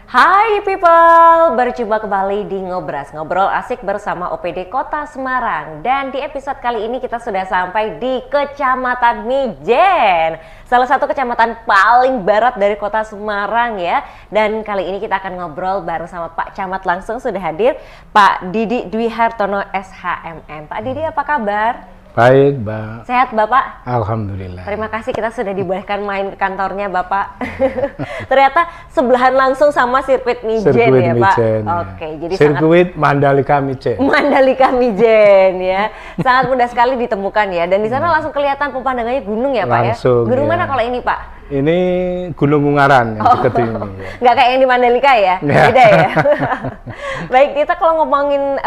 Hai people, berjumpa kembali di Ngobras, ngobrol asik bersama OPD Kota Semarang. Dan di episode kali ini kita sudah sampai di Kecamatan Mijen, salah satu kecamatan paling barat dari Kota Semarang ya. Dan kali ini kita akan ngobrol bareng sama Pak Camat, langsung sudah hadir Pak Didi Dwi Hartono SHMM. Pak Didi, apa kabar? Baik, Mbak. Sehat Bapak? Alhamdulillah. Terima kasih, kita sudah dibolehkan main ke kantornya Bapak. Ternyata sebelahan langsung sama sirkuit Mijen ya Pak? Mijen, Oke, jadi sirkuit Mandalika Mijen. Mandalika Mijen ya. Sangat mudah sekali ditemukan ya. Dan di sana langsung kelihatan pemandangannya gunung ya Pak langsung, ya? Gunung ya. mana kalau ini Pak? Ini Gunung Ungaran yang dekat ini. Ya. Nggak kayak yang di Mandalika ya? Beda ya? Baik, kita kalau ngomongin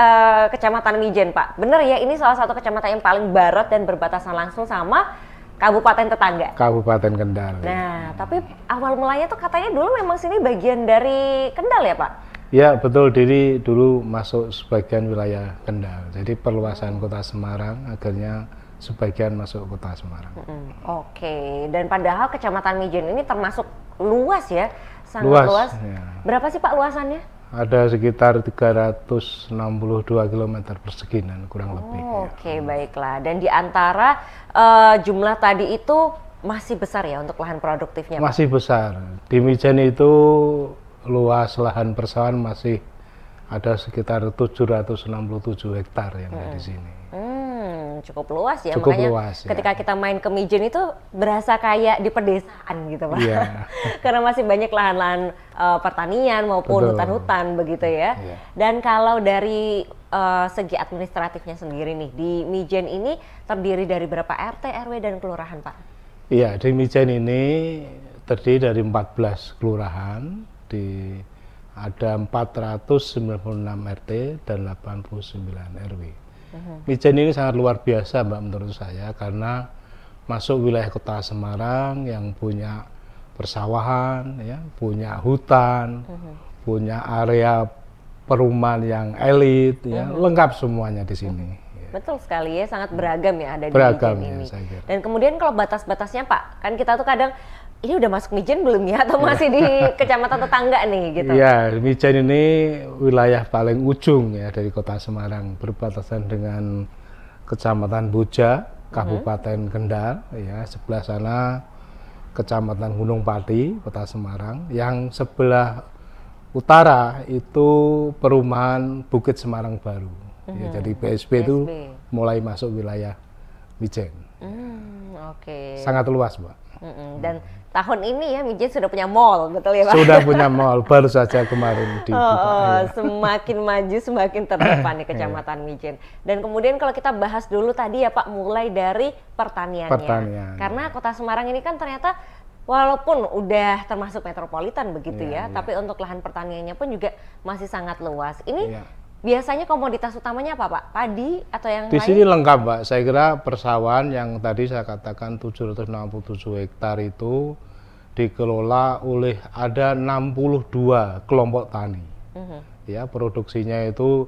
Kecamatan Mijen Pak, bener ya ini salah satu kecamatan yang paling barat dan berbatasan langsung sama kabupaten tetangga. Kabupaten Kendal. Nah, tapi awal mulanya tuh katanya dulu memang sini bagian dari Kendal ya Pak? Ya betul, dulu masuk sebagian wilayah Kendal. Jadi perluasan Kota Semarang akhirnya sebagian masuk Kota Semarang. Oke, dan padahal Kecamatan Mijen ini termasuk luas ya, sangat luas. Ya. Berapa sih Pak luasannya? Ada sekitar 362 km persegi kurang lebih. Oke, baiklah. Dan di antara jumlah tadi itu masih besar ya untuk lahan produktifnya Pak? Masih besar. Di Mijen itu luas lahan persawahan masih ada sekitar 767 hektar yang ada di sini. Cukup luas ya, cukup makanya luas, ya. Ketika kita main ke Mijen itu berasa kayak di pedesaan gitu Pak. Yeah. Karena masih banyak lahan-lahan pertanian maupun hutan-hutan begitu ya. Yeah. Dan kalau dari segi administratifnya sendiri nih, di Mijen ini terdiri dari berapa RT, RW, dan kelurahan Pak? Iya, di Mijen ini terdiri dari 14 kelurahan, ada 496 RT dan 89 RW. Mijen ini sangat luar biasa Mbak menurut saya, karena masuk wilayah Kota Semarang yang punya persawahan, ya, punya hutan, punya area perumahan yang elit, ya, lengkap semuanya di sini. Betul sekali ya, sangat beragam ya ada di Mijen ini. Saya kira. Dan kemudian kalau batas-batasnya Pak, kan kita tuh kadang ini udah masuk Mijen belum ya, atau masih di kecamatan tetangga nih gitu? Iya, Mijen ini wilayah paling ujung ya dari Kota Semarang, berbatasan dengan Kecamatan Boja, Kabupaten Kendal, ya, sebelah sana Kecamatan Gunung Pati, Kota Semarang, yang sebelah utara itu perumahan Bukit Semarang Baru. Ya, jadi BSP itu mulai masuk wilayah Mijen. Oke. Sangat luas, Mbak. Dan tahun ini ya Mijen sudah punya mall, betul ya Pak? Sudah punya mall, baru saja kemarin dibuka. Semakin maju semakin terdepan di Kecamatan Mijen. Dan kemudian kalau kita bahas dulu tadi ya Pak, mulai dari pertaniannya. Karena Kota Semarang ini kan ternyata walaupun udah termasuk metropolitan begitu tapi untuk lahan pertaniannya pun juga masih sangat luas. Ini biasanya komoditas utamanya apa Pak? Padi atau yang lain? Di sini lengkap Mbak, saya kira persawahan yang tadi saya katakan 767 hektar itu dikelola oleh ada 62 kelompok tani. Ya, produksinya itu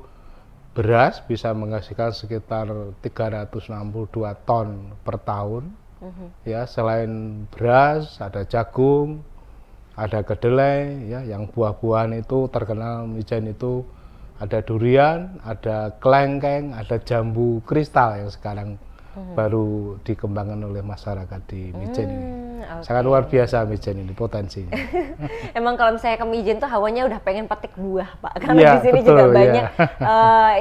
beras bisa menghasilkan sekitar 362 ton per tahun. Ya, selain beras ada jagung, ada kedelai, ya, yang buah-buahan itu terkenal Mijen itu ada durian, ada kelengkeng, ada jambu kristal yang sekarang baru dikembangkan oleh masyarakat di Mijen ini. Sangat luar biasa Mijen ini potensinya. Emang kalau misalnya ke Mijen tuh hawanya udah pengen petik buah Pak, karena di sini juga banyak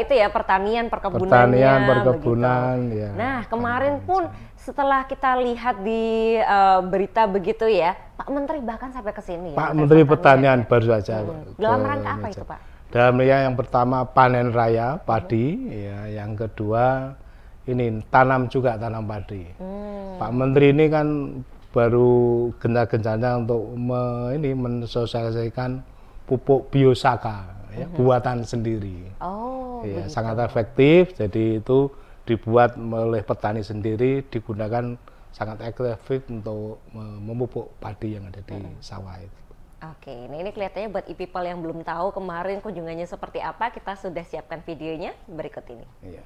itu ya pertanian, perkebunan. Ya. Nah kemarin pun setelah kita lihat di berita begitu ya, Pak Menteri bahkan sampai ke sini. Pak Menteri Pertanian baru saja. Dalam rangka apa itu Pak? Dalam yang pertama panen raya padi, ya, yang kedua ini tanam padi. Pak Menteri ini kan baru gencar-gencarnya untuk mensosialisasikan pupuk biosaka, ya, buatan sendiri. Ya, sangat efektif, jadi itu dibuat oleh petani sendiri, digunakan sangat efektif untuk memupuk padi yang ada di sawah itu. Oke, nah ini kelihatannya buat e-people yang belum tahu kemarin kunjungannya seperti apa, kita sudah siapkan videonya berikut ini. Iya.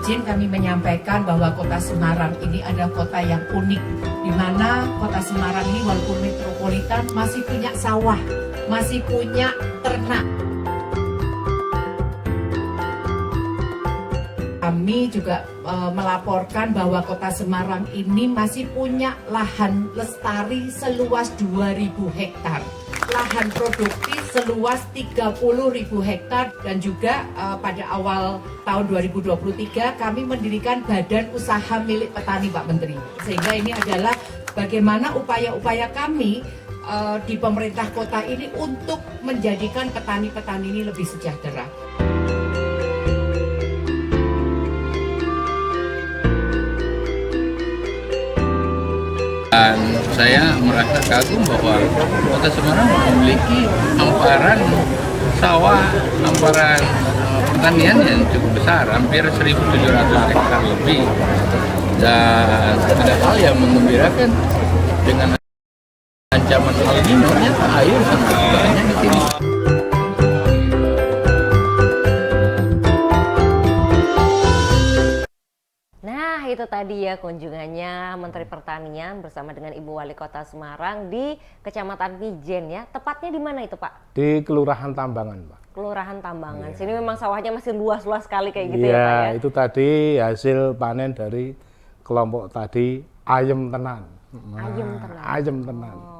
izin kami menyampaikan bahwa Kota Semarang ini adalah kota yang unik, di mana Kota Semarang ini walaupun metropolitan masih punya sawah, masih punya ternak. Kami juga melaporkan bahwa Kota Semarang ini masih punya lahan lestari seluas 2.000 hektar, lahan produktif seluas 30.000 hektar, dan juga pada awal tahun 2023 kami mendirikan badan usaha milik petani, Pak Menteri. Sehingga ini adalah bagaimana upaya-upaya kami di pemerintah kota ini untuk menjadikan petani-petani ini lebih sejahtera. Dan saya merasa kagum bahwa Kota Semarang memiliki hamparan sawah, hamparan pertanian yang cukup besar, hampir 1.700 hektar lebih. Dan ada hal yang menggembirakan, dengan ancaman El Nino ternyata air sangat banyak di sini. Nah, itu tadi ya kunjungannya Menteri Pertanian bersama dengan Ibu Wali Kota Semarang di Kecamatan Mijen ya. Tepatnya di mana itu, Pak? Di Kelurahan Tambangan, Pak. Kelurahan Tambangan. Iya. Sini memang sawahnya masih luas-luas sekali kayak gitu ya, Pak Iya, ya. itu tadi hasil panen dari kelompok tadi ayam tenan. Ayam tenan. Ayam tenan. Oh.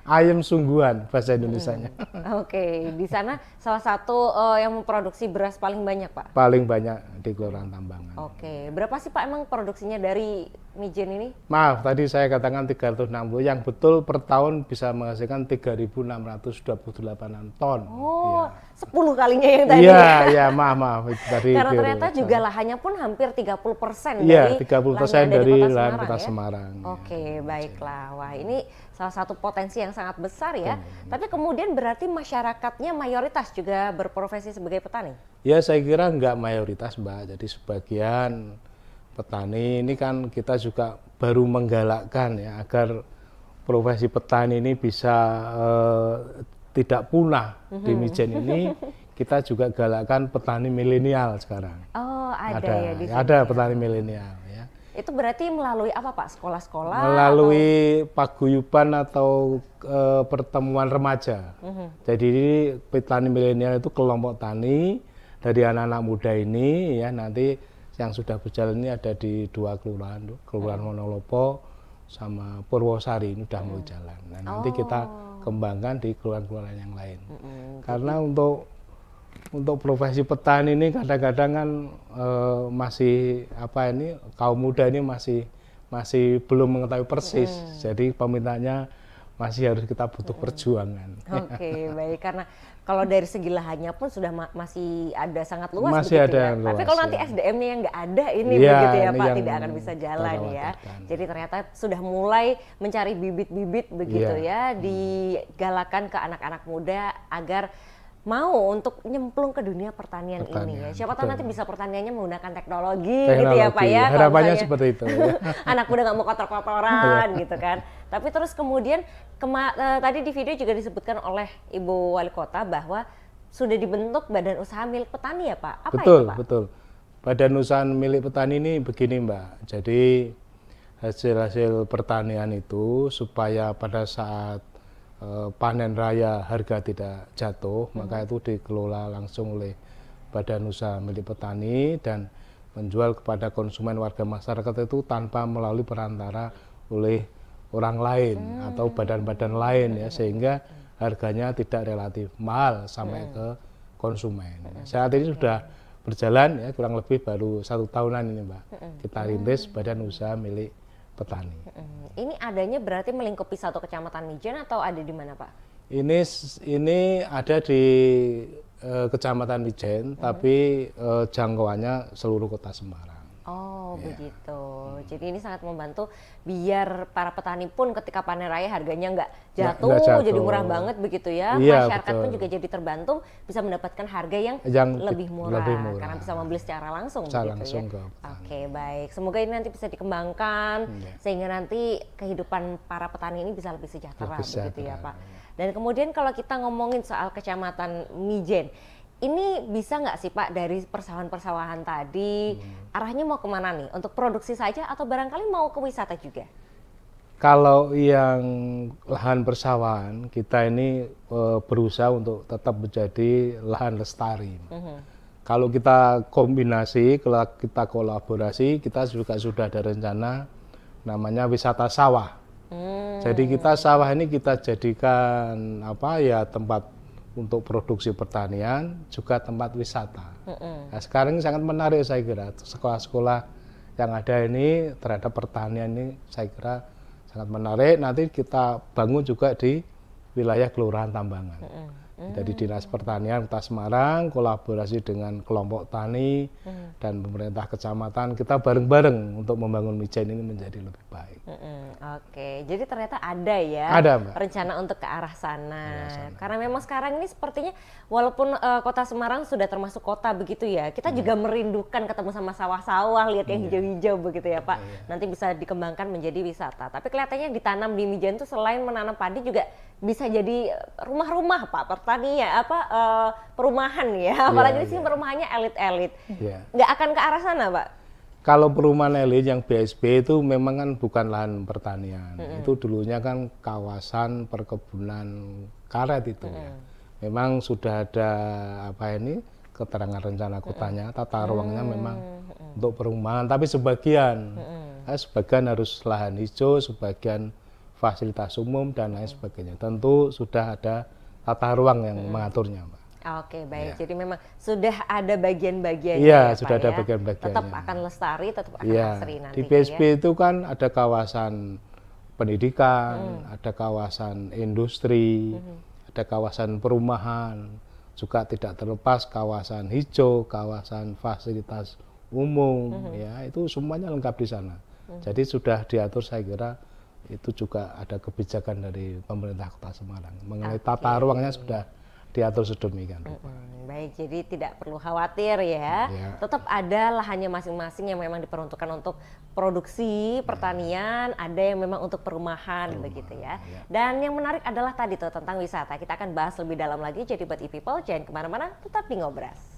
Ayam sungguhan bahasa Indonesianya. Oke, di sana salah satu yang memproduksi beras paling banyak, Pak. Paling banyak di Kelurahan Tambangan. Oke, berapa sih Pak emang produksinya dari Mijen ini? Maaf, tadi saya katakan 360, yang betul per tahun bisa menghasilkan 3.628 ton. Oh, 10 kalinya yang tadi. Iya, iya, maaf itu tadi. Karena keliru. ternyata juga lahannya pun hampir 30% Iya, dari 30% dari lahan Kota ya? Semarang. Oke, baiklah. Wah, ini salah satu potensi yang sangat besar ya. Tapi kemudian berarti masyarakatnya mayoritas juga berprofesi sebagai petani? Ya, saya kira enggak mayoritas, Mbak. Jadi sebagian petani ini kan kita juga baru menggalakkan ya agar profesi petani ini bisa tidak punah di Mijen ini. Kita juga galakkan petani milenial sekarang. Oh, ada ya di sini. Ada petani milenial ya. Itu berarti melalui apa Pak? Sekolah-sekolah? Melalui paguyuban atau pertemuan remaja. Jadi petani milenial itu kelompok tani dari anak-anak muda ini ya, nanti yang sudah berjalan ini ada di 2 kelurahan, Kelurahan Wonolopo sama Purwosari ini sudah mulai jalan. Nah, nanti kita kembangkan di kelurahan-kelurahan yang lain. Karena untuk profesi petani ini kadang-kadang kan masih kaum muda ini masih belum mengetahui persis. Jadi peminatnya masih harus kita butuh perjuangan. Oke, baik, karena kalau dari segi lahannya pun sudah masih ada sangat luas Masih begitu ada ya. luas, Tapi kalau nanti ya. SDM-nya yang nggak ada ini Iya, begitu ya ini Pak, yang tidak akan bisa jalan ya. terkhawatirkan. Jadi ternyata sudah mulai mencari bibit-bibit begitu ya, digalakan ke anak-anak muda agar mau untuk nyemplung ke dunia pertanian ini ya. Siapa tahu betul. nanti bisa pertaniannya menggunakan teknologi gitu ya Pak ya. Kalau Harapannya misalnya seperti itu. Ya. anak muda nggak mau kotor-kotoran gitu kan. Tapi terus kemudian tadi di video juga disebutkan oleh Ibu Wali Kota bahwa sudah dibentuk badan usaha milik petani ya Pak. Apa Betul, itu Pak? betul. Badan usaha milik petani ini begini Mbak. Jadi hasil-hasil pertanian itu supaya pada saat panen raya harga tidak jatuh, maka itu dikelola langsung oleh badan usaha milik petani dan menjual kepada konsumen warga masyarakat itu tanpa melalui perantara oleh orang lain atau badan-badan lain ya, sehingga harganya tidak relatif mahal sampai ke konsumen. Saat ini sudah berjalan ya, kurang lebih baru 1 tahunan ini Mbak. Kita rintis badan usaha milik petani. Ini adanya berarti melingkupi satu kecamatan Mijen atau ada di mana Pak? Ini ada di Kecamatan Mijen, tapi jangkauannya seluruh Kota Semarang. Oh begitu. Jadi ini sangat membantu biar para petani pun ketika panen raya harganya nggak jatuh, nggak jatuh. Jadi murah banget begitu ya. Iya, Masyarakat pun betul. juga jadi terbantu bisa mendapatkan harga yang lebih murah karena bisa membeli secara langsung Secara begitu langsung ya. ke petani. Oke baik. Semoga ini nanti bisa dikembangkan sehingga nanti kehidupan para petani ini bisa lebih sejahtera Lebih begitu ya sejahtera. Pak. Dan kemudian kalau kita ngomongin soal Kecamatan Mijen, Ini bisa nggak sih Pak dari persawahan-persawahan tadi arahnya mau kemana nih? Untuk produksi saja atau barangkali mau ke wisata juga? Kalau yang lahan persawahan, kita ini berusaha untuk tetap menjadi lahan lestari. Kalau kita kombinasi, kalau kita kolaborasi, kita juga sudah ada rencana namanya wisata sawah. Jadi kita sawah ini kita jadikan tempat untuk produksi pertanian, juga tempat wisata. Nah, sekarang ini sangat menarik saya kira, sekolah-sekolah yang ada ini terhadap pertanian ini saya kira sangat menarik. Nanti kita bangun juga di wilayah Kelurahan Tambangan. Jadi Dinas Pertanian Kota Semarang kolaborasi dengan kelompok tani dan pemerintah kecamatan, kita bareng-bareng untuk membangun Mijen ini menjadi lebih baik. Oke, jadi ternyata ada ya rencana untuk ke arah sana. Karena memang sekarang ini sepertinya walaupun Kota Semarang sudah termasuk kota begitu ya, kita juga merindukan ketemu sama sawah-sawah, lihat yang hijau-hijau begitu ya Pak. Nanti bisa dikembangkan menjadi wisata. Tapi kelihatannya yang ditanam di Mijen itu selain menanam padi juga bisa jadi rumah-rumah Pak, pertanian perumahan ya. Apalagi sih perumahannya elit-elit. Nggak akan ke arah sana Pak? Kalau perumahan elit yang BSB itu memang kan bukan lahan pertanian. Itu dulunya kan kawasan perkebunan karet itu ya. Memang sudah ada keterangan rencana kotanya, tata ruangnya memang untuk perumahan, tapi sebagian harus lahan hijau, sebagian fasilitas umum dan lain sebagainya. Tentu sudah ada tata ruang yang mengaturnya, Mbak. Oke, baik. Jadi memang sudah ada bagian-bagiannya. Iya, ya, sudah Pak, ada ya? bagian-bagiannya. Tetap akan lestari, tetap akan asri nanti. Di BSB itu kan ada kawasan pendidikan, ada kawasan industri, ada kawasan perumahan, juga tidak terlepas kawasan hijau, kawasan fasilitas umum, ya itu semuanya lengkap di sana. Jadi sudah diatur, saya kira itu juga ada kebijakan dari pemerintah Kota Semarang mengenai tata ruangnya sudah diatur sedemikian rupa. Baik, jadi tidak perlu khawatir ya. Tetap ada lahannya masing-masing yang memang diperuntukkan untuk produksi pertanian, ada yang memang untuk perumahan begitu ya. Dan yang menarik adalah tadi tuh tentang wisata. Kita akan bahas lebih dalam lagi. Jadi buat e-people jangan kemana-mana, tetap di Ngobras.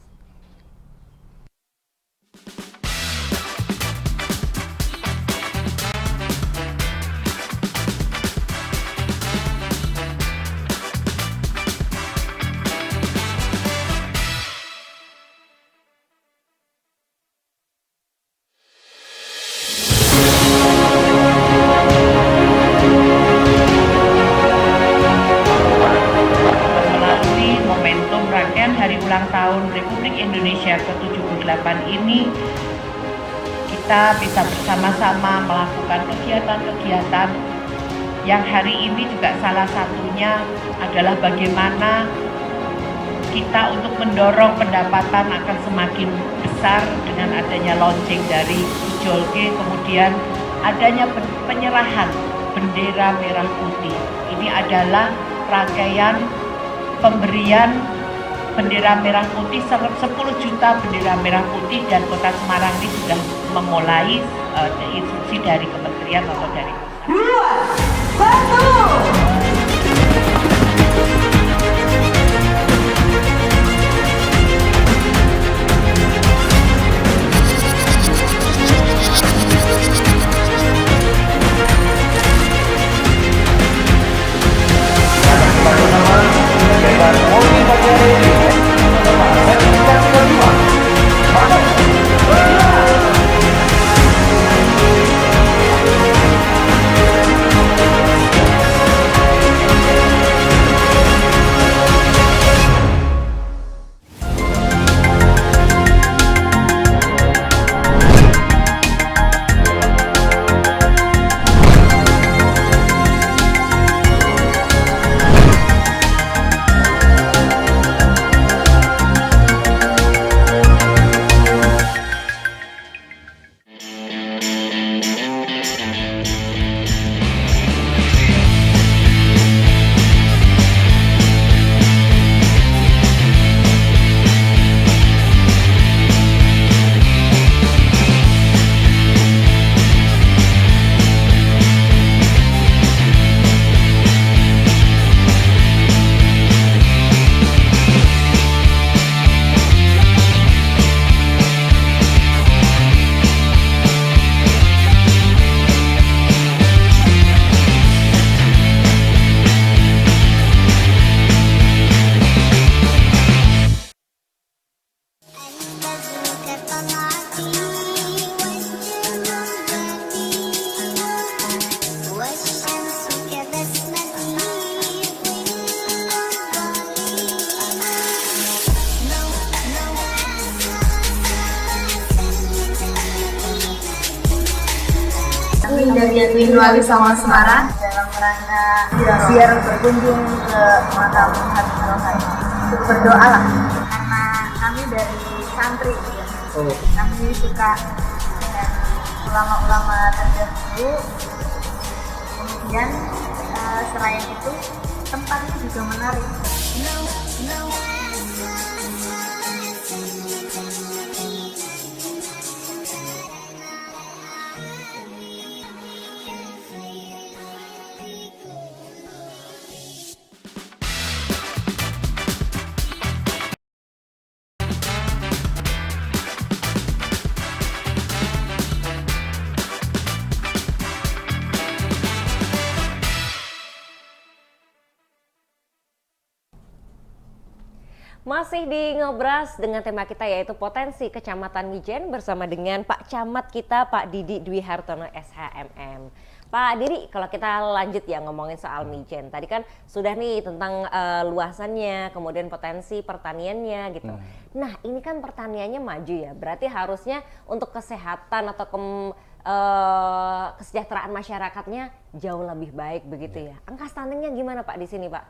Tahun Republik Indonesia ke-78 ini kita bisa bersama-sama melakukan kegiatan-kegiatan yang hari ini juga salah satunya adalah bagaimana kita untuk mendorong pendapatan akan semakin besar dengan adanya launching dari Ijolke, kemudian adanya penyerahan bendera merah putih. Ini adalah rangkaian pemberian bendera merah putih, 10 juta bendera merah putih, dan Kota Semarang ini sudah memulai instruksi dari kementerian atau dari pusat. 1. dari Yadwin Wali Songo Semarang dalam rangka biar berkunjung ke makam Habibie Rohani untuk berdoa lah, karena kami dari santri ya. Kami suka dengan ulama-ulama terdahulu. Kemudian selain itu tempatnya juga menarik. Masih di Ngobras dengan tema kita yaitu potensi Kecamatan Mijen bersama dengan Pak Camat kita Pak Didi Dwi Hartono SHMM. Pak Didi, kalau kita lanjut ya ngomongin soal Mijen. Tadi kan sudah nih tentang luasannya, kemudian potensi pertaniannya gitu. Nah, ini kan pertaniannya maju ya. Berarti harusnya untuk kesehatan atau kesejahteraan masyarakatnya jauh lebih baik begitu ya. Angka stuntingnya gimana Pak di sini, Pak?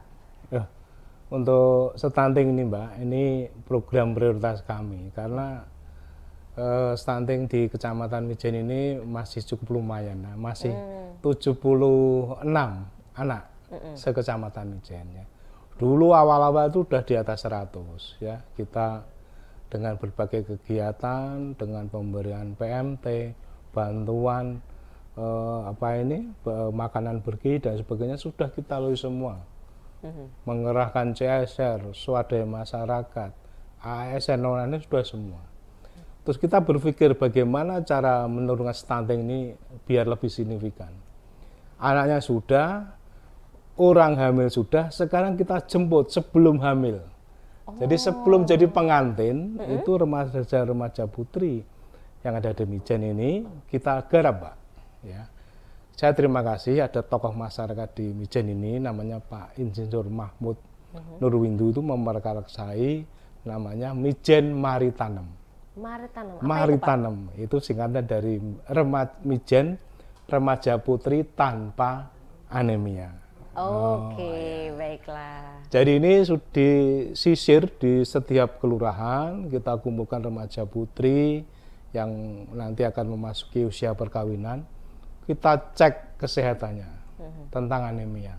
Untuk stunting ini Mbak, ini program prioritas kami karena stunting di Kecamatan Mijen ini masih cukup lumayan, masih 76 anak sekecamatan Mijen ya. Dulu awal-awal itu sudah di atas 100 ya. Kita dengan berbagai kegiatan, dengan pemberian PMT, bantuan makanan bergizi dan sebagainya sudah kita lalui semua. Mengerahkan CSR, swadaya masyarakat, ASN, non-ASN sudah semua. Terus kita berpikir bagaimana cara menurunkan stunting ini biar lebih signifikan. Anaknya sudah, orang hamil sudah, sekarang kita jemput sebelum hamil. Jadi sebelum jadi pengantin, itu remaja-remaja putri yang ada di Mijen ini kita garap Pak. Ya. Saya terima kasih ada tokoh masyarakat di Mijen ini namanya Pak Insinyur Mahmud Nurwindu itu memperkarsai namanya Mijen Mari Tanam. Mari Tanam itu singkatan dari Mijen Remaja Putri Tanpa Anemia. Oke, baiklah. Jadi ini sudah disisir di setiap kelurahan, kita kumpulkan remaja putri yang nanti akan memasuki usia perkawinan. Kita cek kesehatannya tentang anemia.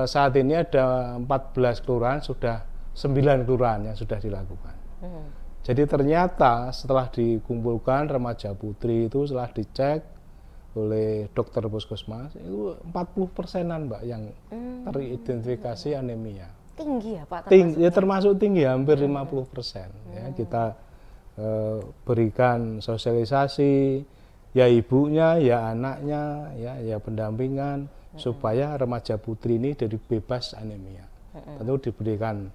Saat ini ada 14 kelurahan, sudah 9 kelurahan yang sudah dilakukan. Jadi ternyata setelah dikumpulkan remaja putri itu setelah dicek oleh dokter puskesmas itu 40%-an Mbak yang teridentifikasi anemia. Tinggi ya Pak? Termasuk tinggi, hampir 50%. Ya, kita berikan sosialisasi, ya ibunya, ya anaknya, ya pendampingan supaya remaja putri ini jadi bebas anemia. Tentu diberikan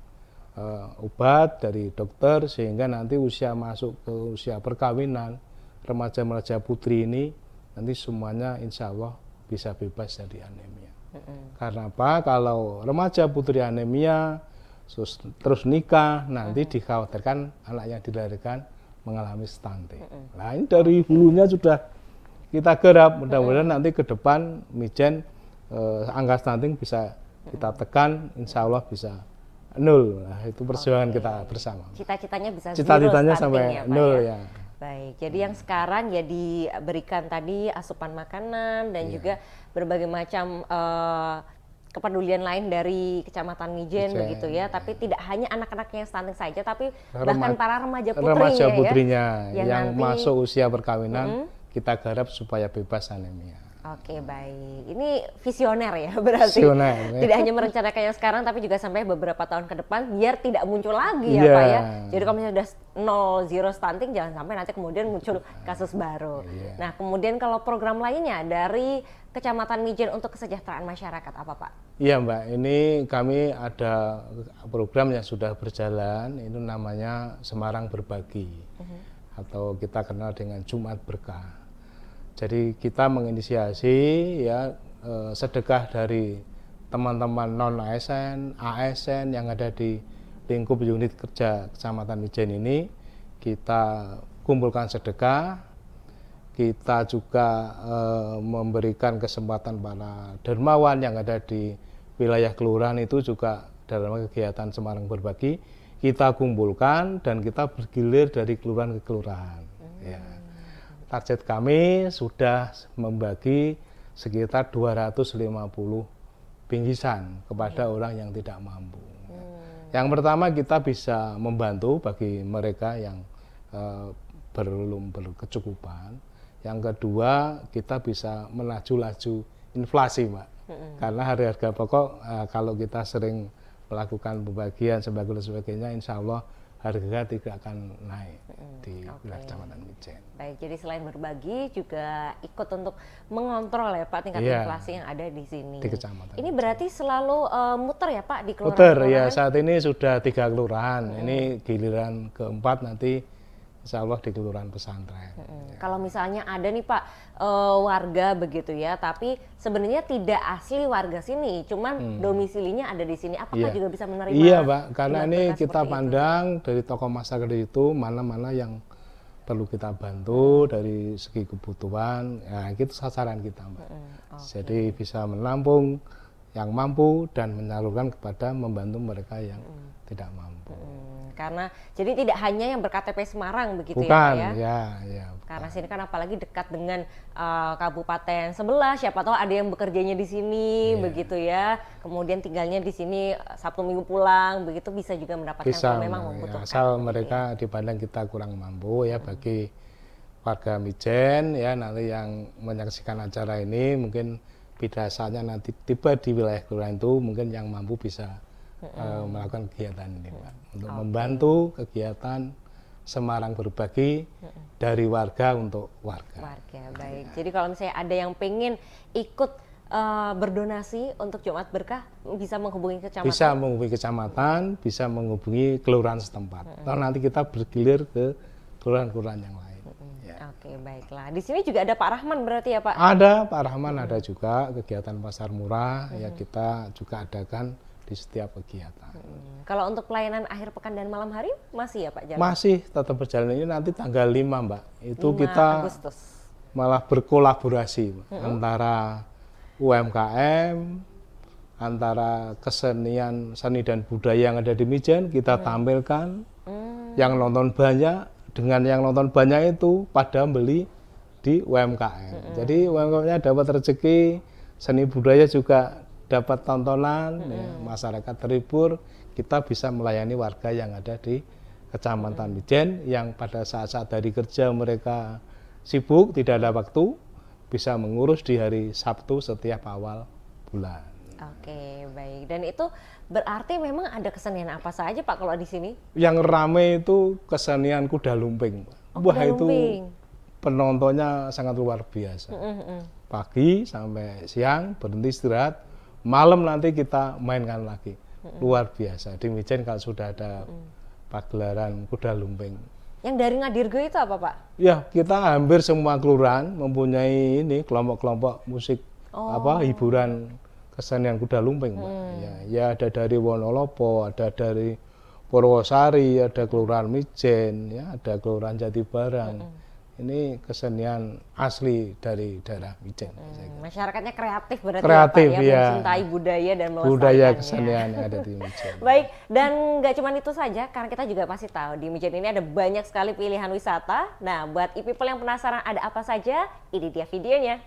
obat dari dokter sehingga nanti usia masuk ke usia perkawinan remaja-remaja putri ini nanti semuanya insya Allah bisa bebas dari anemia. Karena apa? Kalau remaja putri anemia terus nikah nanti dikhawatirkan anaknya dilahirkan mengalami stunting. Nah ini dari hulunya sudah kita garap, mudah-mudahan nanti ke depan Mijen angka stunting bisa kita tekan, insya Allah bisa nol. Nah, itu perjuangan kita bersama. Cita-citanya bisa cita-citanya ya, sampai Pak, nol ya. Baik, jadi yang sekarang ya diberikan tadi asupan makanan dan juga berbagai macam kepedulian lain dari Kecamatan Mijen begitu ya, tapi tidak hanya anak-anaknya yang stunting saja, tapi bahkan para remaja putrinya yang nanti masuk usia perkawinan kita garap supaya bebas anemia. Oke, baik. Ini visioner ya berarti. Visioner, tidak hanya merencanakan yang sekarang, tapi juga sampai beberapa tahun ke depan biar tidak muncul lagi ya Pak ya. Jadi kalau misalnya sudah 0 stunting, jangan sampai nanti kemudian muncul kasus baru. Nah, kemudian kalau program lainnya dari Kecamatan Mijen untuk kesejahteraan masyarakat apa Pak? Iya Mbak, ini kami ada program yang sudah berjalan, itu namanya Semarang Berbagi, atau kita kenal dengan Jumat Berkah. Jadi kita menginisiasi ya sedekah dari teman-teman non-ASN, ASN yang ada di lingkup unit kerja Kecamatan Mijen ini, kita kumpulkan sedekah, kita juga memberikan kesempatan para dermawan yang ada di wilayah kelurahan itu juga dalam kegiatan Semarang Berbagi kita kumpulkan dan kita bergilir dari kelurahan ke kelurahan. Ya. Target kami sudah membagi sekitar 250 bingkisan kepada orang yang tidak mampu. Yang pertama kita bisa membantu bagi mereka yang belum berkecukupan. Yang kedua kita bisa melaju-laju inflasi, Mbak. Karena harga pokok kalau kita sering melakukan pembagian sebagainya, insya Allah harga tidak akan naik di wilayah Kecamatan Mijen. Baik, jadi selain berbagi juga ikut untuk mengontrol ya Pak tingkat inflasi yang ada di sini. Di Kecamatan. Ini berarti selalu muter ya Pak di kelurahan? Muter ya, saat ini sudah 3 kelurahan. Ini giliran keempat nanti insya Allah di kelurahan pesantren. Kalau misalnya ada nih Pak warga begitu ya, tapi sebenarnya tidak asli warga sini, cuman domisilinya ada di sini. Apakah juga bisa menerima? Iya Pak, karena ini kita pandang dari tokoh masyarakat itu mana-mana yang perlu kita bantu dari segi kebutuhan. Ya, itu sasaran kita Mbak. Jadi bisa menampung yang mampu dan menyalurkan kepada membantu mereka yang tidak mampu. Karena jadi tidak hanya yang berKTP Semarang begitu Bukan, ya Pak ya? Karena sini kan apalagi dekat dengan kabupaten sebelah, siapa tahu ada yang bekerjanya di sini begitu ya, kemudian tinggalnya di sini Sabtu Minggu pulang, begitu bisa juga mendapatkan bisa, kalau memang membutuhkan. Asal mereka dipandang kita kurang mampu ya, bagi warga Mijen ya nanti yang menyaksikan acara ini mungkin pada saatnya nanti tiba di wilayah kelurahan itu mungkin yang mampu bisa melakukan kegiatan ini Pak, untuk membantu kegiatan Semarang Berbagi dari warga untuk warga. Baik. Jadi kalau misalnya ada yang pengen ikut berdonasi untuk Jumat Berkah bisa menghubungi kecamatan? Bisa menghubungi kecamatan, bisa menghubungi kelurahan setempat. Atau nanti kita bergilir ke kelurahan-kelurahan yang lain. Oke, baiklah. Di sini juga ada Pak Rahman berarti ya Pak? Ada Pak Rahman, ada juga kegiatan pasar murah ya kita juga adakan di setiap kegiatan. Kalau untuk pelayanan akhir pekan dan malam hari masih ya Pak jalan? Masih tetap berjalan, ini nanti tanggal 5 Mbak. Itu 5 kita Agustus. Malah berkolaborasi antara UMKM, antara kesenian seni dan budaya yang ada di Mijen kita tampilkan. Yang nonton banyak, dengan yang nonton banyak itu pada beli di UMKM. Jadi UMKM-nya dapat rezeki, seni budaya juga dapat tontonan, ya, masyarakat terhibur, kita bisa melayani warga yang ada di Kecamatan Mijen yang pada saat-saat dari kerja mereka sibuk, tidak ada waktu, bisa mengurus di hari Sabtu setiap awal bulan. Oke, baik. Dan itu berarti memang ada kesenian apa saja Pak kalau di sini? Yang rame itu kesenian kuda lumping. Wah, itu penontonnya sangat luar biasa. Pagi sampai siang berhenti istirahat, malam nanti kita mainkan lagi. Luar biasa. Di Mijen kalau sudah ada pagelaran kuda lumping. Yang dari Ngadirgo itu apa Pak? Ya, kita hampir semua kelurahan mempunyai ini kelompok-kelompok musik hiburan kesenian kuda lumping, Pak. Ya ada dari Wonolopo, ada dari Purwosari, ada kelurahan Mijen, ya ada kelurahan Jatibarang. Ini kesenian asli dari daerah Mijen. Masyarakatnya kreatif berarti kreatif, ya Pak ya, mencintai budaya dan melestarikannya. Budaya kesenian yang ada di Mijen. Baik, dan nggak cuma itu saja, karena kita juga pasti tahu di Mijen ini ada banyak sekali pilihan wisata. Nah, buat e-people yang penasaran ada apa saja, ini dia videonya.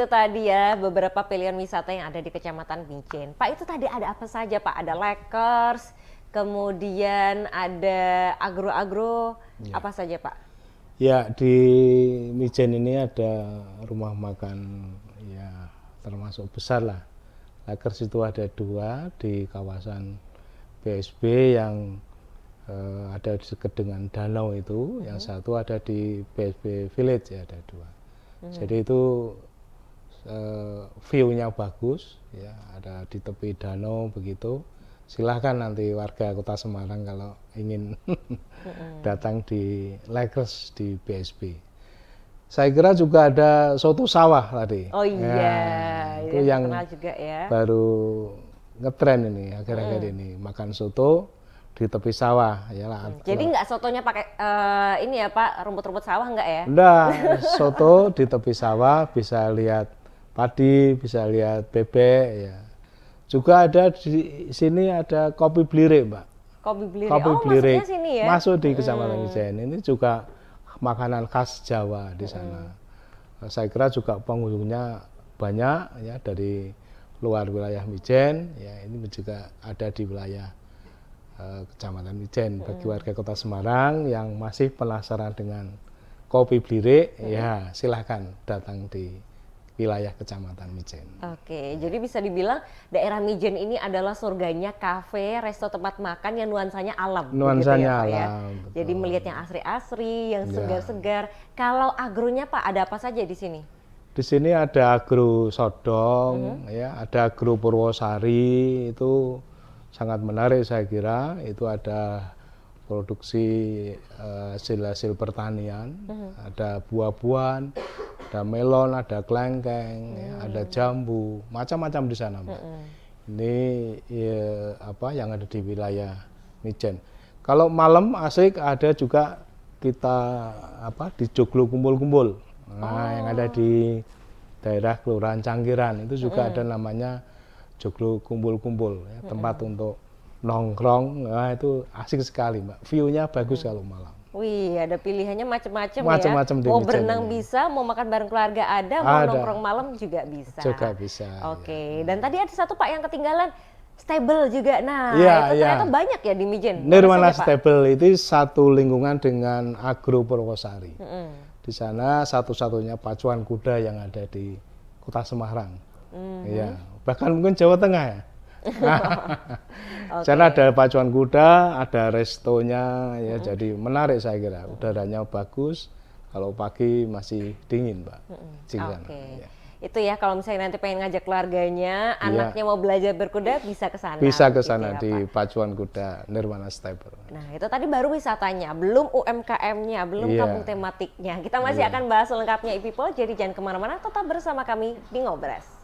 tadi ya beberapa pilihan wisata yang ada di Kecamatan Mijen. Pak, itu tadi ada apa saja Pak? Ada Lakers, kemudian ada agro-agro, apa saja Pak? Ya, di Mijen ini ada rumah makan ya termasuk besar lah. Lakers itu ada 2 di kawasan BSB yang ada di dekat dengan danau itu, yang satu ada di BSB Village ya, ada 2. Jadi itu view-nya bagus ya, ada di tepi danau begitu. Silahkan nanti warga Kota Semarang kalau ingin datang di Lakers di BSB. Saya kira juga ada soto sawah tadi. Oh iya, ya, itu yang terkenal juga ya. baru ngetren ini akhir-akhir ini, makan soto di tepi sawah ya lah. Jadi nggak sotonya pakai ini ya Pak, rumput-rumput sawah nggak ya? Enggak, soto di tepi sawah, bisa lihat padi, bisa lihat bebek ya. Juga ada di sini ada kopi blirik, Mbak. Kopi blirik. Kopi Oh, blirik masuknya sini ya? masuk di Kecamatan Mijen. Ini juga makanan khas Jawa di sana. Saya kira juga pengunjungnya banyak ya dari luar wilayah Mijen. Ya, ini juga ada di wilayah Kecamatan Mijen. Bagi warga Kota Semarang yang masih penasaran dengan kopi blirik, ya silahkan datang di wilayah Kecamatan Mijen. Oke, jadi bisa dibilang daerah Mijen ini adalah surganya kafe, resto, tempat makan yang nuansanya alam. Nuansanya begitu ya, Pak, alam, ya? betul. Jadi melihat yang asri-asri, yang Ya. segar-segar. Kalau agronya Pak, ada apa saja di sini? Di sini ada agro Sodong, ya, ada agro Purwosari, itu sangat menarik saya kira. Itu ada produksi hasil-hasil pertanian, ada buah-buahan, ada melon, ada kelengkeng, ya, ada jambu, macam-macam di sana, Mbak. Ini ya, apa yang ada di wilayah Mijen. Kalau malam asik ada juga kita apa di Joglo kumpul-kumpul. Nah, yang ada di daerah Kelurahan Cangkiran itu juga ada namanya Joglo kumpul-kumpul, ya, tempat untuk nongkrong. Nah, itu asik sekali, Mbak. View-nya bagus kalau malam. Wih, ada pilihannya macam-macam ya. Macam-macam di Mau Mijen berenang ini. bisa, mau makan bareng keluarga ada, mau Ada. nongkrong malam juga bisa. Juga bisa. Oke, dan tadi ada satu Pak yang ketinggalan, stable juga. Nah, Iya, itu ternyata iya. banyak ya di Mijen. Nirwana Mana saja, Pak? Stable itu satu lingkungan dengan Agro Purwosari. Di sana satu-satunya pacuan kuda yang ada di Kota Semarang. Iya, bahkan mungkin Jawa Tengah ya. Sana ada pacuan kuda, ada restonya, ya jadi menarik saya kira. Udaranya bagus, kalau pagi masih dingin, Mbak. Di sana, Oke. ya. Itu ya kalau misalnya nanti pengen ngajak keluarganya, anaknya mau belajar berkuda bisa ke sana. Bisa ke gitu sana ya, di Pak. pacuan kuda Nirwana Stable. Nah, itu tadi baru wisatanya, belum UMKM-nya, belum Iya. kampung tematiknya. Kita masih akan bahas selengkapnya People, jadi jangan kemana-mana, tetap bersama kami di Ngobras.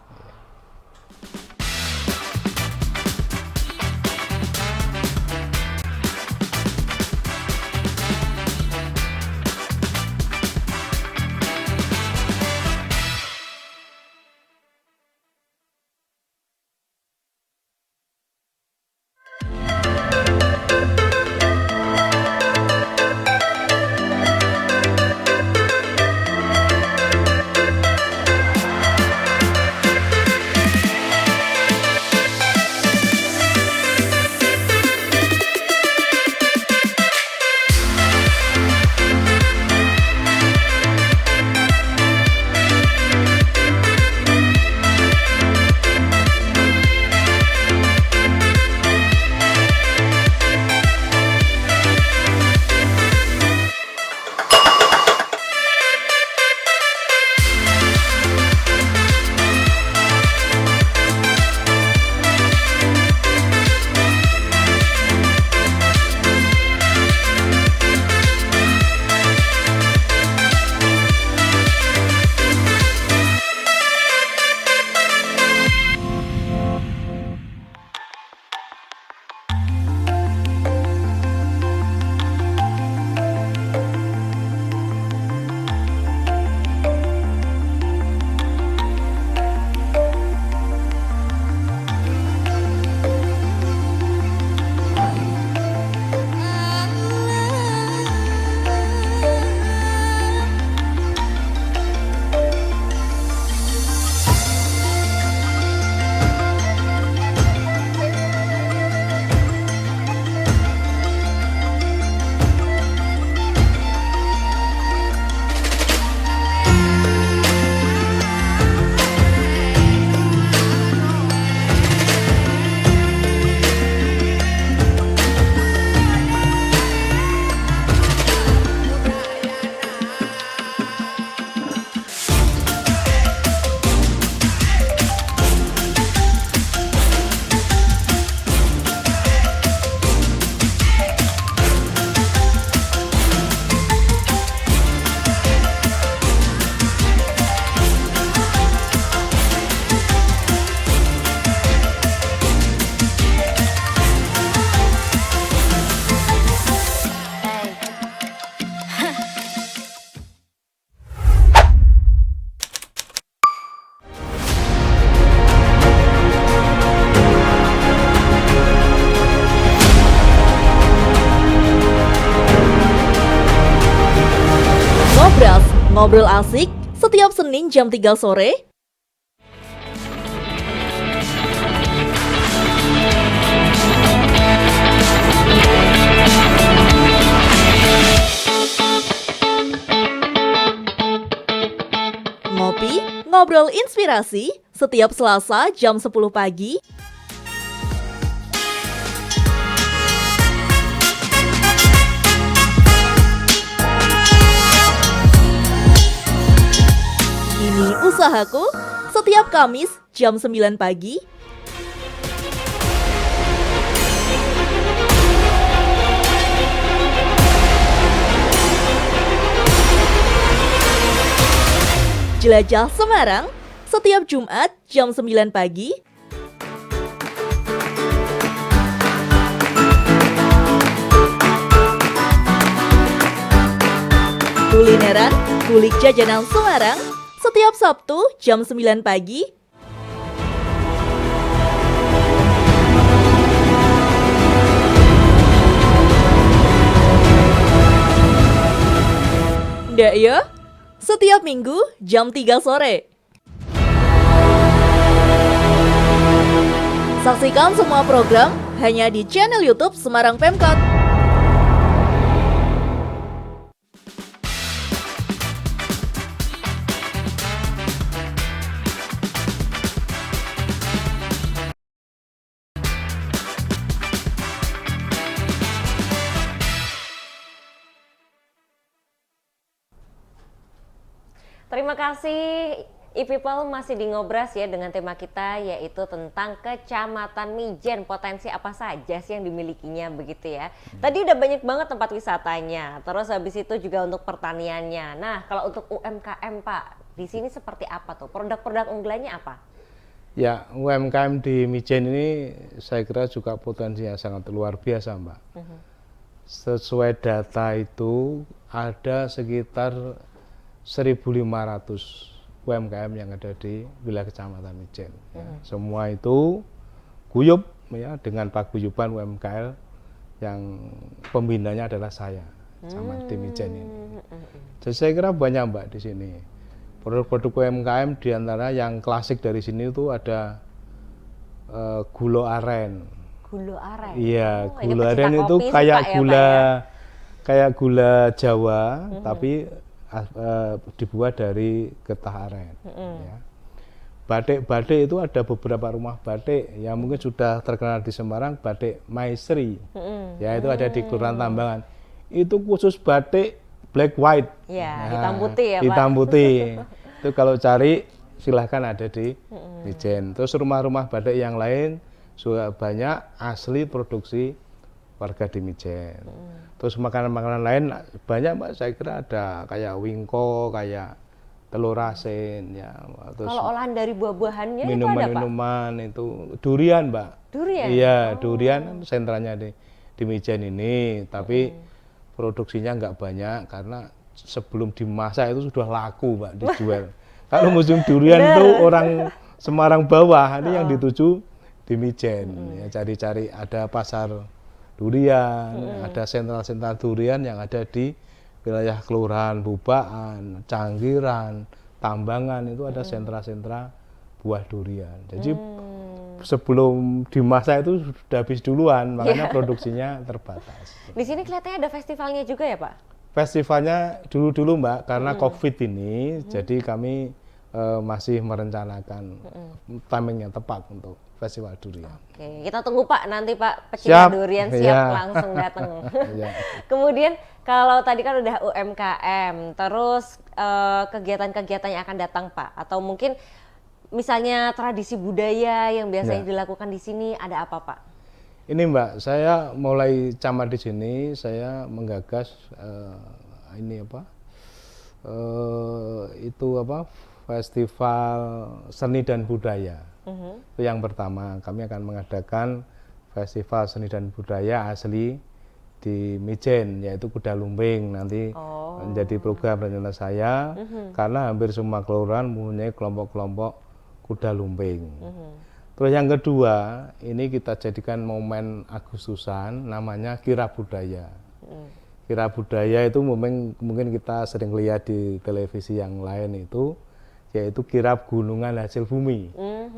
Ngobrol asik setiap Senin jam 3 sore. Ngopi, ngobrol inspirasi setiap Selasa jam 10 pagi. Ini usahaku setiap Kamis jam 9 pagi. Jelajah Semarang setiap Jumat jam 9 pagi. Kulineran, kulik jajanan Semarang setiap Sabtu jam 9 pagi. Ndak ya? Setiap Minggu jam 3 sore. Saksikan semua program hanya di channel YouTube Semarang Pemkot. Terima kasih e-people, masih di Ngobras ya dengan tema kita yaitu tentang Kecamatan Mijen. Potensi apa saja sih yang dimilikinya begitu ya. Tadi udah banyak banget tempat wisatanya, terus habis itu juga untuk pertaniannya. Nah kalau untuk UMKM Pak, di sini seperti apa tuh? Produk-produk unggulannya apa? Ya, UMKM di Mijen ini saya kira juga potensinya sangat luar biasa Mbak. Sesuai data itu ada sekitar 1.500 UMKM yang ada di wilayah Kecamatan Mijen. Ya. Semua itu guyup ya dengan paguyuban UMKM yang pembinanya adalah saya, Camat di Mijen ini. Jadi saya kira banyak Mbak di sini. Produk-produk UMKM diantara yang klasik dari sini itu ada gula aren. Gula aren? Iya, ini gula aren itu kopi sih, kayak Pak, ya, gula Pak, ya? kayak gula Jawa, tapi dibuat dari getah aren. Ya. Batik-batik itu ada beberapa rumah batik yang mungkin sudah terkenal di Semarang, batik Maisri. Ya, itu ada di Kelurahan Tambangan. Itu khusus batik black white. Ya, hitam putih ya Pak. Hitam putih. Itu kalau cari silahkan ada di Mijen. Terus rumah-rumah batik yang lain juga banyak asli produksi warga di Mijen. Terus makanan-makanan lain banyak Mbak, saya kira ada kayak wingko, kayak telur asin ya. Terus kalau olahan dari buah-buahannya itu ada Pak? Minuman-minuman itu durian Mbak. Durian? Iya, durian sentranya di Mijen ini, tapi produksinya nggak banyak karena sebelum dimasak itu sudah laku Mbak, dijual. Kalau musim durian itu orang Semarang bawah, ini yang dituju di Mijen. Ya, cari-cari ada pasar durian, ada sentral-sentral durian yang ada di wilayah Kelurahan Bubaan, Canggiran, Tambangan, itu ada sentra-sentra buah durian. Jadi sebelum dimasak itu sudah habis duluan, makanya produksinya terbatas. Di sini kelihatannya ada festivalnya juga ya Pak? Festivalnya dulu-dulu Mbak, karena COVID ini, jadi kami masih merencanakan timing yang tepat untuk festival durian. Oke, kita tunggu Pak, nanti Pak pecinta Siap. durian siap Ya. langsung datang. Ya. Kemudian kalau tadi kan udah UMKM, terus kegiatan-kegiatan yang akan datang Pak, atau mungkin misalnya tradisi budaya yang biasanya dilakukan di sini, ada apa Pak? Ini Mbak, saya mulai camat di sini, saya menggagas festival seni dan budaya. Itu yang pertama, kami akan mengadakan festival seni dan budaya asli di Mijen, yaitu Kuda Lumping. Nanti menjadi program rencana saya, karena hampir semua kelurahan mempunyai kelompok-kelompok kuda lumping. Terus yang kedua, ini kita jadikan momen Agustusan, namanya Kirab Budaya. kirab budaya itu mungkin kita sering lihat di televisi yang lain itu, yaitu kirab gunungan hasil bumi,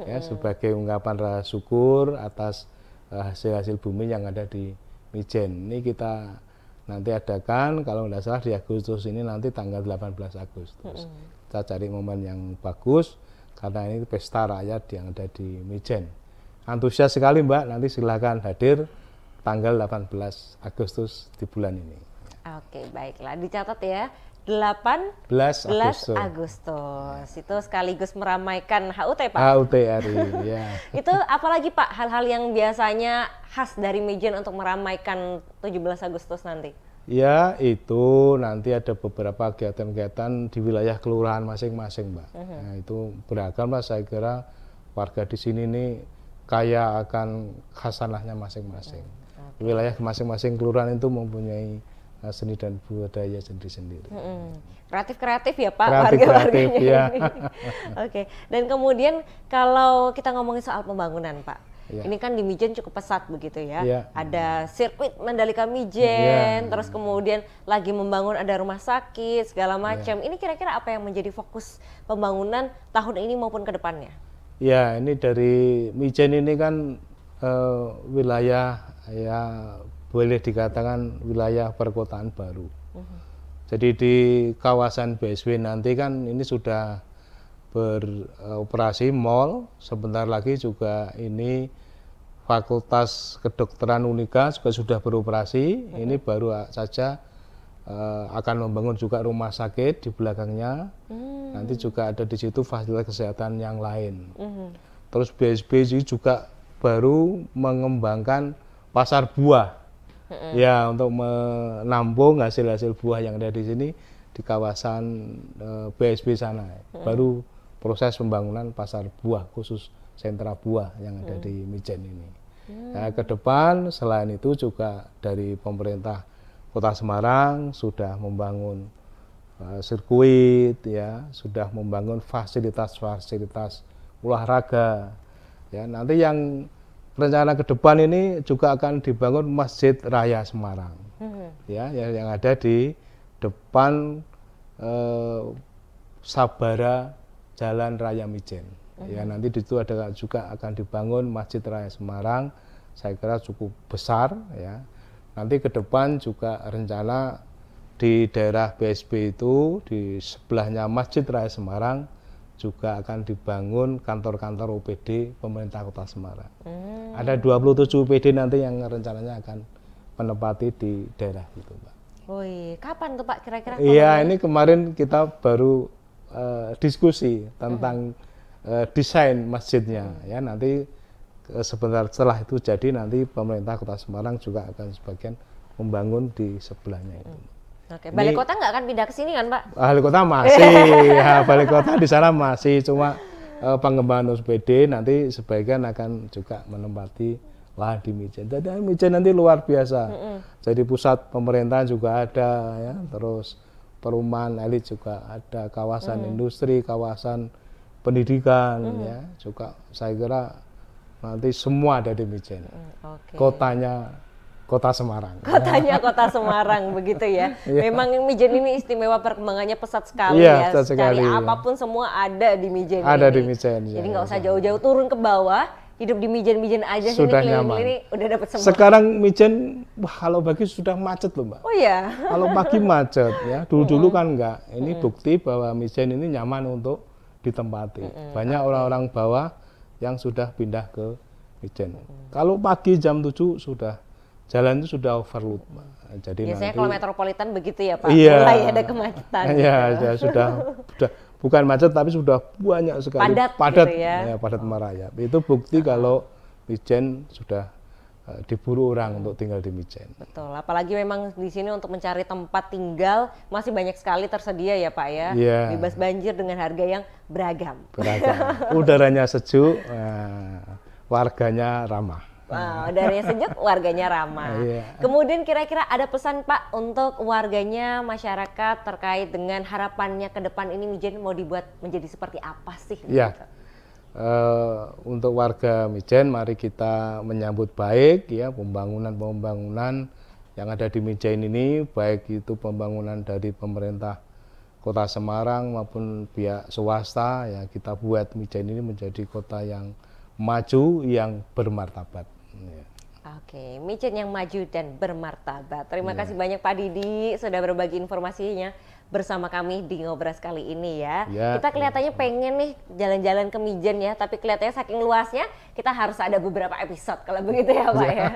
ya, sebagai ungkapan rasa syukur atas hasil-hasil bumi yang ada di Mijen. Ini kita nanti adakan kalau tidak salah di Agustus ini, nanti tanggal 18 Agustus. Kita cari momen yang bagus karena ini pesta rakyat yang ada di Mijen. Antusias sekali Mbak, nanti silakan hadir tanggal 18 Agustus di bulan ini. Oke, baiklah, dicatat ya. 18 Agustus. Itu sekaligus meramaikan HUT Pak. HUT RI, ya. Itu apalagi Pak hal-hal yang biasanya khas dari Mijen untuk meramaikan 17 Agustus nanti? Ya, itu nanti ada beberapa kegiatan-kegiatan di wilayah kelurahan masing-masing Mbak. Nah, itu beragam lah, saya kira warga di sini nih kaya akan khasanahnya masing-masing. Wilayah masing-masing kelurahan itu mempunyai seni dan budaya sendiri-sendiri. Kreatif-kreatif ya Pak, Kreatif, warga-warganya ya. Oke, dan kemudian kalau kita ngomongin soal pembangunan Pak, Ya. ini kan di Mijen cukup pesat begitu ya. Ya. Ada sirkuit Mandalika Mijen, terus kemudian lagi membangun ada rumah sakit segala macam. Ini kira-kira apa yang menjadi fokus pembangunan tahun ini maupun ke depannya? Ya, ini dari Mijen ini kan wilayah ya boleh dikatakan wilayah perkotaan baru. Jadi di kawasan BSW nanti kan ini sudah beroperasi mall, sebentar lagi juga ini Fakultas Kedokteran Unika juga sudah beroperasi. Ini baru saja akan membangun juga rumah sakit di belakangnya. Nanti juga ada di situ fasilitas kesehatan yang lain. Terus BSB juga baru mengembangkan pasar buah. Ya, untuk menampung hasil-hasil buah yang ada di sini di kawasan BSB sana. Baru proses pembangunan pasar buah khusus sentra buah yang ada di Mijen ini. Nah, ke depan selain itu juga dari pemerintah Kota Semarang sudah membangun sirkuit, ya, sudah membangun fasilitas-fasilitas olahraga. Ya, nanti yang rencana ke depan ini juga akan dibangun Masjid Raya Semarang, ya, yang ada di depan Sabara Jalan Raya Mijen. Ya, nanti di situ ada juga akan dibangun Masjid Raya Semarang. Saya kira cukup besar, ya. Nanti ke depan juga rencana di daerah BSB itu di sebelahnya Masjid Raya Semarang juga akan dibangun kantor-kantor OPD pemerintah Kota Semarang. Ada 27 OPD nanti yang rencananya akan menempati di daerah itu, Pak. Woi, kapan tuh Pak kira-kira? Iya, ini kemarin kita baru diskusi tentang desain masjidnya, ya. Nanti sebentar setelah itu jadi nanti pemerintah Kota Semarang juga akan sebagian membangun di sebelahnya itu. Oke, Balai Kota nggak akan pindah ke sini kan Pak? Balai Kota masih, ya, Balai Kota di sana masih, cuma pengembangan OPD nanti sebagian akan juga menempati lahan di Mijen. Jadi Mijen nanti luar biasa. Jadi pusat pemerintahan juga ada, ya, terus perumahan elit juga ada, kawasan industri, kawasan pendidikan, ya, juga saya kira nanti semua ada di Mijen. Kotanya Kota Semarang. Kotanya Kota Semarang begitu ya. Memang Mijen ini istimewa, perkembangannya pesat sekali, ya. Pesat sekali. Ya. Apapun semua ada di Mijen. Ada ini. di Mijen. Jadi nggak usah jauh-jauh turun ke bawah, hidup di Mijen-Mijen aja sini keliling-keliling udah dapat semua. Sekarang Mijen, kalau pagi sudah macet loh Mbak. Oh iya. Kalau pagi macet, ya. Dulu-dulu kan enggak. Ini bukti bahwa Mijen ini nyaman untuk ditempati. Banyak orang-orang bawah yang sudah pindah ke Mijen. Kalau pagi jam 7 sudah jalan itu sudah overload, Pak. Jadi biasanya nanti, kalau metropolitan begitu ya Pak, iya, mulai ada kemacetan. Iya, ya, sudah bukan macet tapi sudah banyak sekali padat gitu ya. Padat merayap. Itu bukti kalau Mijen sudah diburu orang untuk tinggal di Mijen. Betul, apalagi memang di sini untuk mencari tempat tinggal masih banyak sekali tersedia ya Pak ya. Yeah. Bebas banjir dengan harga yang beragam. Udaranya sejuk, warganya ramah. Wow, udaranya sejuk, warganya ramah. Kemudian kira-kira ada pesan Pak untuk warganya, masyarakat terkait dengan harapannya ke depan ini Mijen mau dibuat menjadi seperti apa sih? Iya. Untuk warga Mijen, mari kita menyambut baik ya pembangunan yang ada di Mijen ini, baik itu pembangunan dari pemerintah Kota Semarang maupun pihak swasta, ya kita buat Mijen ini menjadi kota yang maju, yang bermartabat. Ya. Oke, Mijen yang maju dan bermartabat. Terima kasih banyak Pak Didi sudah berbagi informasinya bersama kami di Ngobras kali ini ya. Kita kelihatannya pengen nih jalan-jalan ke Mijen ya, tapi kelihatannya saking luasnya kita harus ada beberapa episode kalau begitu ya Pak ya.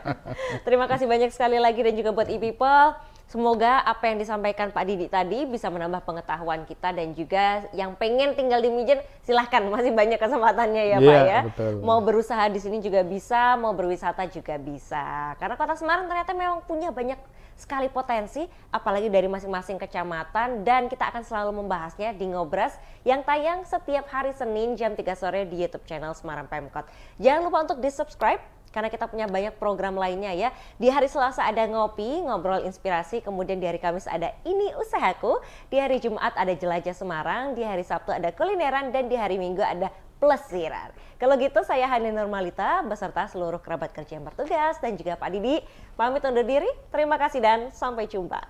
Terima kasih banyak sekali lagi dan juga buat e-people. Semoga apa yang disampaikan Pak Didi tadi bisa menambah pengetahuan kita, dan juga yang pengen tinggal di Mijen silahkan, masih banyak kesempatannya ya Pak ya. Betul. Mau berusaha di sini juga bisa, mau berwisata juga bisa. Karena Kota Semarang ternyata memang punya banyak sekali potensi, apalagi dari masing-masing kecamatan, dan kita akan selalu membahasnya di Ngobras yang tayang setiap hari Senin jam 3 sore di YouTube channel Semarang Pemkot. Jangan lupa untuk di-subscribe, karena kita punya banyak program lainnya ya. Di hari Selasa ada Ngopi, Ngobrol Inspirasi, kemudian di hari Kamis ada Ini Usahaku, di hari Jumat ada Jelajah Semarang, di hari Sabtu ada Kulineran, dan di hari Minggu ada Plesiran. Kalau gitu saya Hani Nurmalita beserta seluruh kerabat kerja yang bertugas dan juga Pak Didi pamit undur diri. Terima kasih dan sampai jumpa.